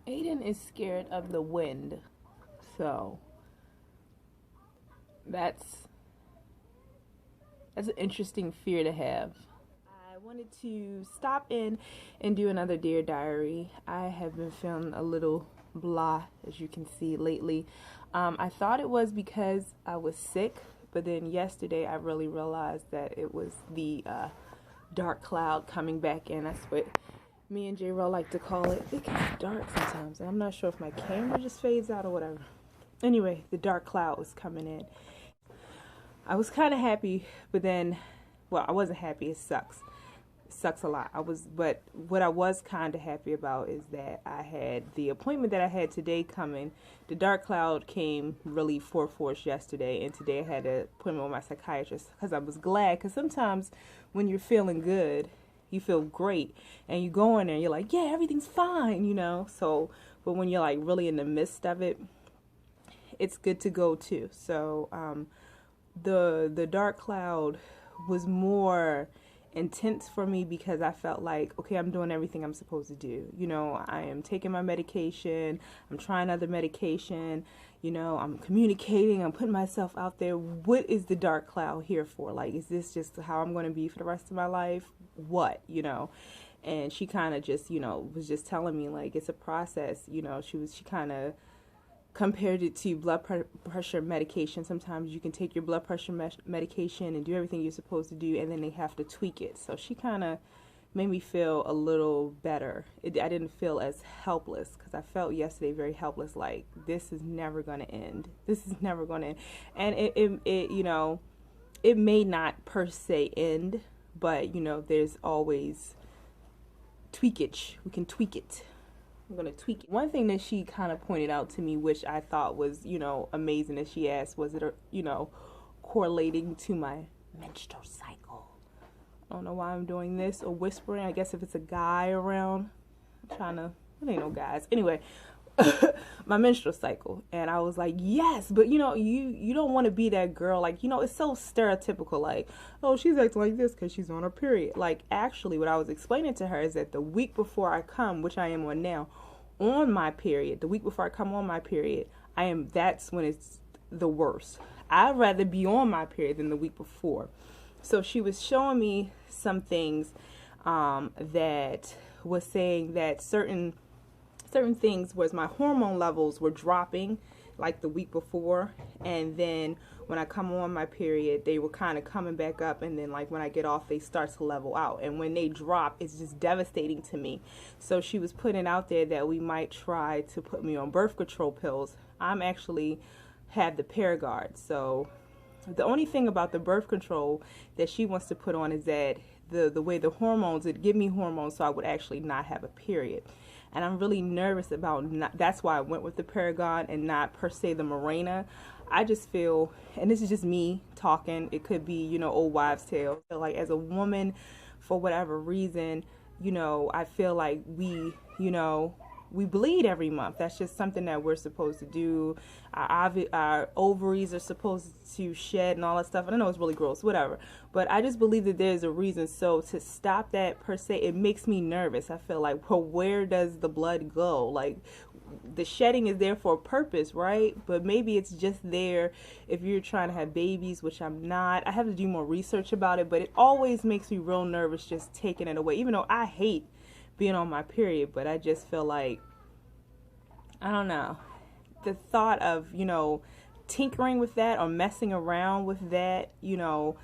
Aiden is scared of the wind, so that's an interesting fear to have. I wanted to stop in and do another Dear Diary. I have been feeling a little blah, as you can see lately. I thought it was because I was sick, but then yesterday I really realized that it was the dark cloud coming back in. That's what me and J-Ro like to call it. It gets dark sometimes, and I'm not sure if my camera just fades out or whatever. Anyway, the dark cloud was coming in. I was kind of happy, but then, well, I wasn't happy. It sucks. It sucks a lot. But what I was kind of happy about is that I had the appointment that I had today coming. The dark cloud came really full force yesterday, and today I had an appointment with my psychiatrist because I was glad. Because sometimes when you're feeling good, you feel great, and you go in there and you're like, yeah, everything's fine, you know. So, but when you're like really in the midst of it, it's good to go too. So, the dark cloud was more intense for me because I felt like, okay, I'm doing everything I'm supposed to do. You know, I am taking my medication, I'm trying other medication, you know, I'm communicating, I'm putting myself out there. What is the dark cloud here for? Like, is this just how I'm going to be for the rest of my life? What, you know? And she kind of just, you know, was just telling me like it's a process. You know, she kind of compared it to blood pressure medication. Sometimes you can take your blood pressure medication and do everything you're supposed to do, and then they have to tweak it. So she kind of made me feel a little better. I didn't feel as helpless, because I felt yesterday very helpless, like this is never going to end. This is never going to end. And it you know, it may not per se end, but you know, there's always tweakage. We can tweak it. I'm going to tweak it. One thing that she kind of pointed out to me, which I thought was, you know, amazing, that she asked, was it, you know, correlating to my menstrual cycle? I don't know why I'm doing this or whispering. I guess if it's a guy around, I'm trying to, it ain't no guys. Anyway, my menstrual cycle. And I was like, yes, but you know, you don't want to be that girl. Like, you know, it's so stereotypical. Like, oh, she's acting like this because she's on her period. Like, actually, what I was explaining to her is that the week before I come, which I am on now, on my period, the week before I come on my period, that's when it's the worst. I'd rather be on my period than the week before. So she was showing me some things that was saying that certain things was my hormone levels were dropping like the week before, and then when I come on my period they were kind of coming back up, and then like when I get off they start to level out, and when they drop it's just devastating to me. So she was putting out there that we might try to put me on birth control pills. I'm actually have the Paragard. So the only thing about the birth control that she wants to put on is that the way the hormones, it give me hormones so I would actually not have a period. And I'm really nervous about that's why I went with the Paragon and not per se the Mirena. I just feel, and this is just me talking, it could be, you know, old wives' tale. So like as a woman, for whatever reason, you know, I feel like we, you know, we bleed every month. That's just something that we're supposed to do. Our ovaries are supposed to shed and all that stuff. I know it's really gross, whatever. But I just believe that there's a reason. So to stop that per se, it makes me nervous. I feel like, well, where does the blood go? Like, the shedding is there for a purpose, right? But maybe it's just there if you're trying to have babies, which I'm not. I have to do more research about it, but it always makes me real nervous just taking it away. Even though I hate being on my period, but I just feel like, I don't know, the thought of, you know, tinkering with that or messing around with that, you know,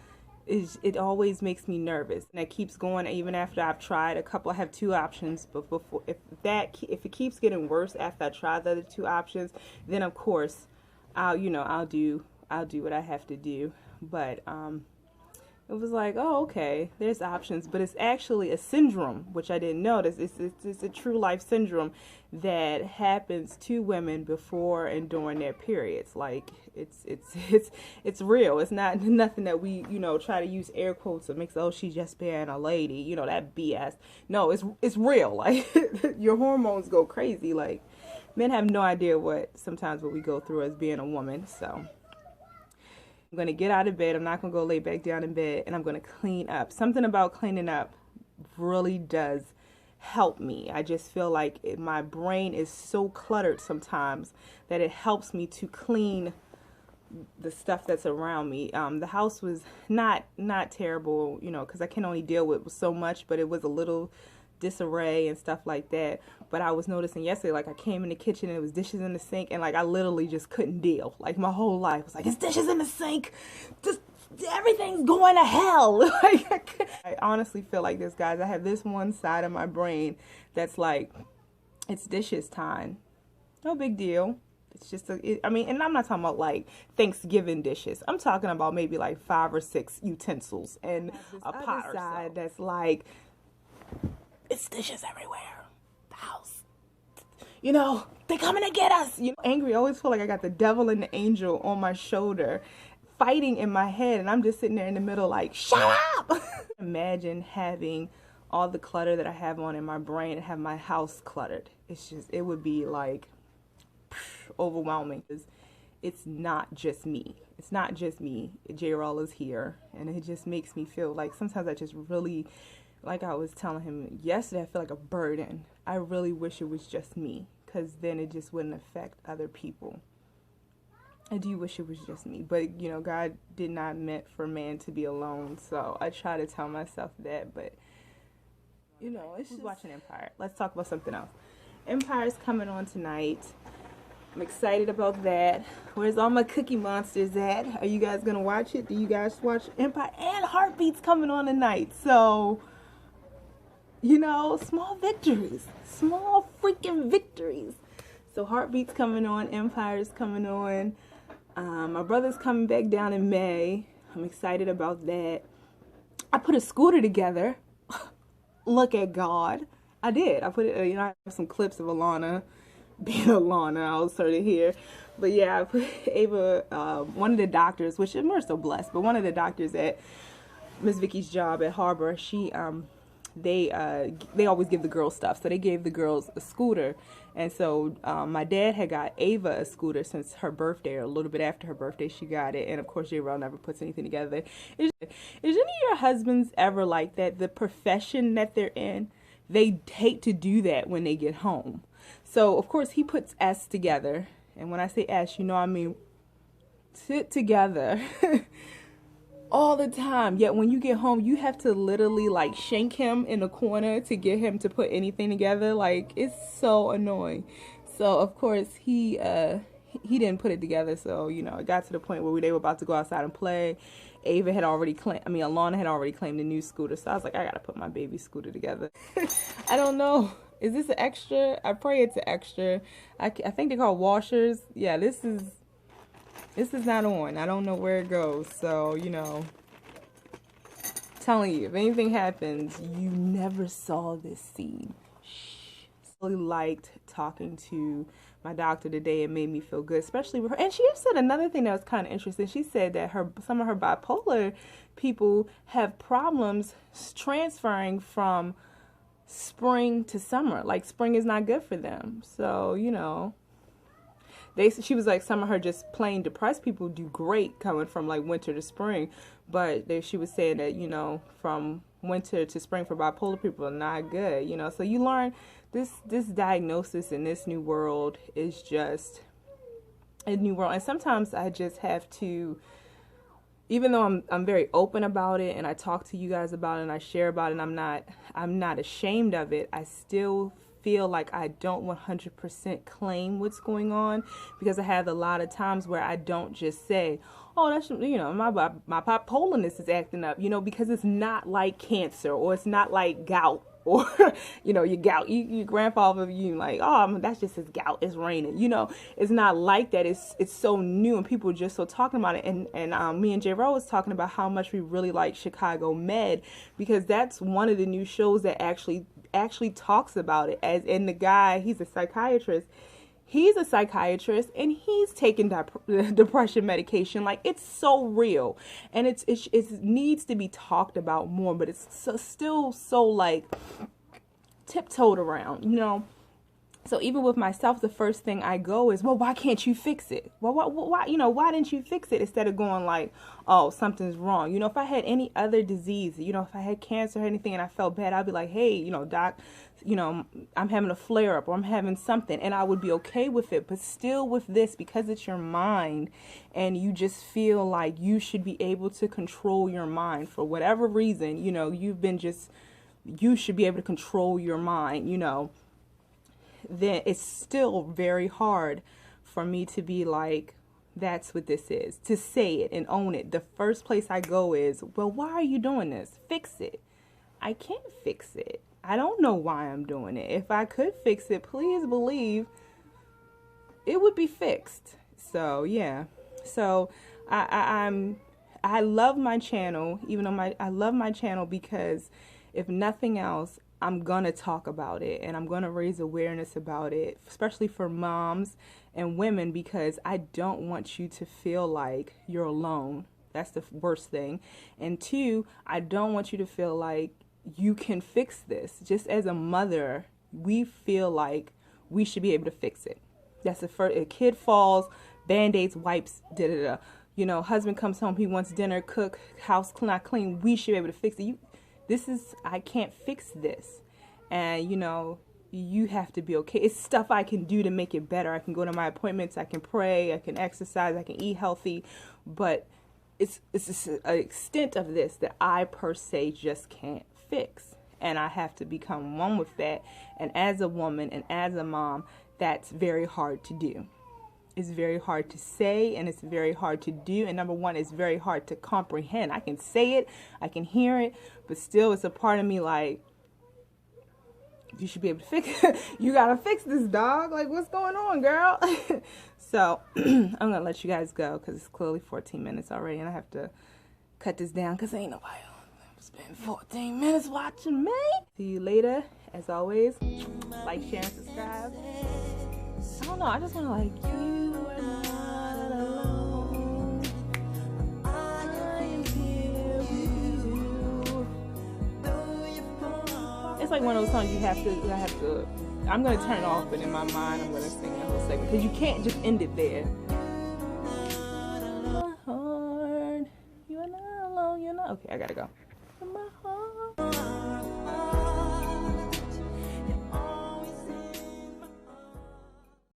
it always makes me nervous, and it keeps going even after I've tried a couple. I have two options, but before if it keeps getting worse after I try the other two options, then of course I'll do what I have to do. But it was like, oh, okay, there's options, but it's actually a syndrome, which I didn't notice. It's a true life syndrome that happens to women before and during their periods. Like, it's real. It's not nothing that we, you know, try to use air quotes that makes, oh, she's just being a lady, you know, that BS. No, it's real. Like, your hormones go crazy. Like, men have no idea what we go through as being a woman. So I'm going to get out of bed. I'm not going to go lay back down in bed, and I'm going to clean up. Something about cleaning up really does help me. I just feel like my brain is so cluttered sometimes that it helps me to clean the stuff that's around me. The house was not terrible, you know, because I can only deal with so much, but it was a little disarray and stuff like that. But I was noticing yesterday, like I came in the kitchen and it was dishes in the sink, and like I literally just couldn't deal. Like my whole life was like, it's dishes in the sink, just everything's going to hell. Like I honestly feel like this, guys. I have this one side of my brain that's like, it's dishes time, no big deal. It's just I mean, and I'm not talking about like Thanksgiving dishes. I'm talking about maybe like 5 or 6 utensils and a pot or so. That's like, it's dishes everywhere. The house, you know, they're coming to get us. You know, angry. I always feel like I got the devil and the angel on my shoulder, fighting in my head, and I'm just sitting there in the middle like, shut up. Imagine having all the clutter that I have on in my brain and have my house cluttered. It's just, it would be like overwhelming. It's not just me. It's not just me. J-Roll is here, and it just makes me feel like sometimes I just really, like I was telling him yesterday, I feel like a burden. I really wish it was just me, because then it just wouldn't affect other people. I do wish it was just me, but you know, God did not meant for man to be alone, so I try to tell myself that. But you know, it's just watching Empire. Let's talk about something else. Empire's coming on tonight. I'm excited about that. Where's all my Cookie Monsters at? Are you guys gonna watch it? Do you guys watch Empire? And Heartbeat's coming on tonight, so you know, small victories, small freaking victories. So Heartbeat's coming on, Empire's coming on. My brother's coming back down in May. I'm excited about that. I put a scooter together. Look at God. I did. I put it, you know, I have some clips of Alana being Alana. I'll insert it here. But yeah, I put Ava, one of the doctors, which we're so blessed, but one of the doctors at Miss Vicky's job at Harbor, she, they always give the girls stuff. So they gave the girls a scooter. And so my dad had got Ava a scooter since her birthday, or a little bit after her birthday she got it. And of course, J-Roll never puts anything together. Is any of your husbands ever like that? The profession that they're in, they hate to do that when they get home. So of course he puts S together. And when I say S, you know, I mean sit together. All the time. Yet when you get home, you have to literally like shank him in a corner to get him to put anything together. Like, it's so annoying. So of course he didn't put it together. So you know, it got to the point where they were about to go outside and play. Ava had already claimed, Alana had already claimed a new scooter. So I was like, I gotta put my baby scooter together. I don't know. Is this an extra? I pray it's an extra. I think they're called washers. Yeah, this is not on. I don't know where it goes. So, you know, telling you, if anything happens, you never saw this scene. Shh. I really liked talking to my doctor today. It made me feel good, especially with her. And she said another thing that was kind of interesting. She said that some of her bipolar people have problems transferring from spring to summer. Like, spring is not good for them. So, you know, she was like, some of her just plain depressed people do great coming from like winter to spring, but she was saying that, you know, from winter to spring for bipolar people are not good, you know. So you learn this diagnosis in this new world is just a new world. And sometimes I just have to, even though I'm very open about it and I talk to you guys about it and I share about it and I'm not ashamed of it, I still feel like I don't 100% claim what's going on, because I have a lot of times where I don't just say, oh, that's, you know, my bipolarness is acting up, you know, because it's not like cancer, or it's not like gout, or, you know, your gout, your grandfather, you like, oh, that's just his gout, it's raining, you know. It's not like that. It's so new and people are just so talking about it. And me and J-Roll was talking about how much we really like Chicago Med, because that's one of the new shows that actually talks about it. As in, the guy, he's a psychiatrist. He's a psychiatrist and he's taking depression medication. Like, it's so real, and it needs to be talked about more, but it's still so like tiptoed around, you know. So even with myself, the first thing I go is, well, why can't you fix it? Well, why, why didn't you fix it? Instead of going like, oh, something's wrong. If I had any other disease, if I had cancer or anything and I felt bad, I'd be like, hey, doc, I'm having a flare up or I'm having something, and I would be okay with it. But still with this, because it's your mind and you just feel like you should be able to control your mind for whatever reason, you should be able to control your mind, then it's still very hard for me to be like, that's what this is, to say it and own it. The first place I go is, well, why are you doing this? Fix it. I can't fix it. I don't know why I'm doing it. If I could fix it, please believe it would be fixed. So yeah. So I love my channel, even though I love my channel because if nothing else, I'm gonna talk about it and I'm gonna raise awareness about it, especially for moms and women, because I don't want you to feel like you're alone. That's the worst thing. And two, I don't want you to feel like you can fix this. Just as a mother, we feel like we should be able to fix it. That's the first. A kid falls, band-aids, wipes, husband comes home, he wants dinner, cook, house not clean. We should be able to fix it. I can't fix this. And, you have to be okay. It's stuff I can do to make it better. I can go to my appointments, I can pray, I can exercise, I can eat healthy. But it's just an extent of this that I per se just can't fix. And I have to become one with that. And as a woman and as a mom, that's very hard to do. It's very hard to say and it's very hard to do. And number one, it's very hard to comprehend. I can say it, I can hear it, but still it's a part of me like, you should be able to fix it. You gotta fix this, dog. Like, what's going on, girl? So I'm gonna let you guys go because it's clearly 14 minutes already and I have to cut this down because ain't nobody spend 14 minutes watching me. See you later. As always, like, share, and subscribe. I don't know, I just want to like, you are not alone. I am here with you. It's like one of those songs I'm going to turn it off, but in my mind I'm going to sing the whole segment because you can't just end it there. My heart, you are not alone, Okay, I gotta go.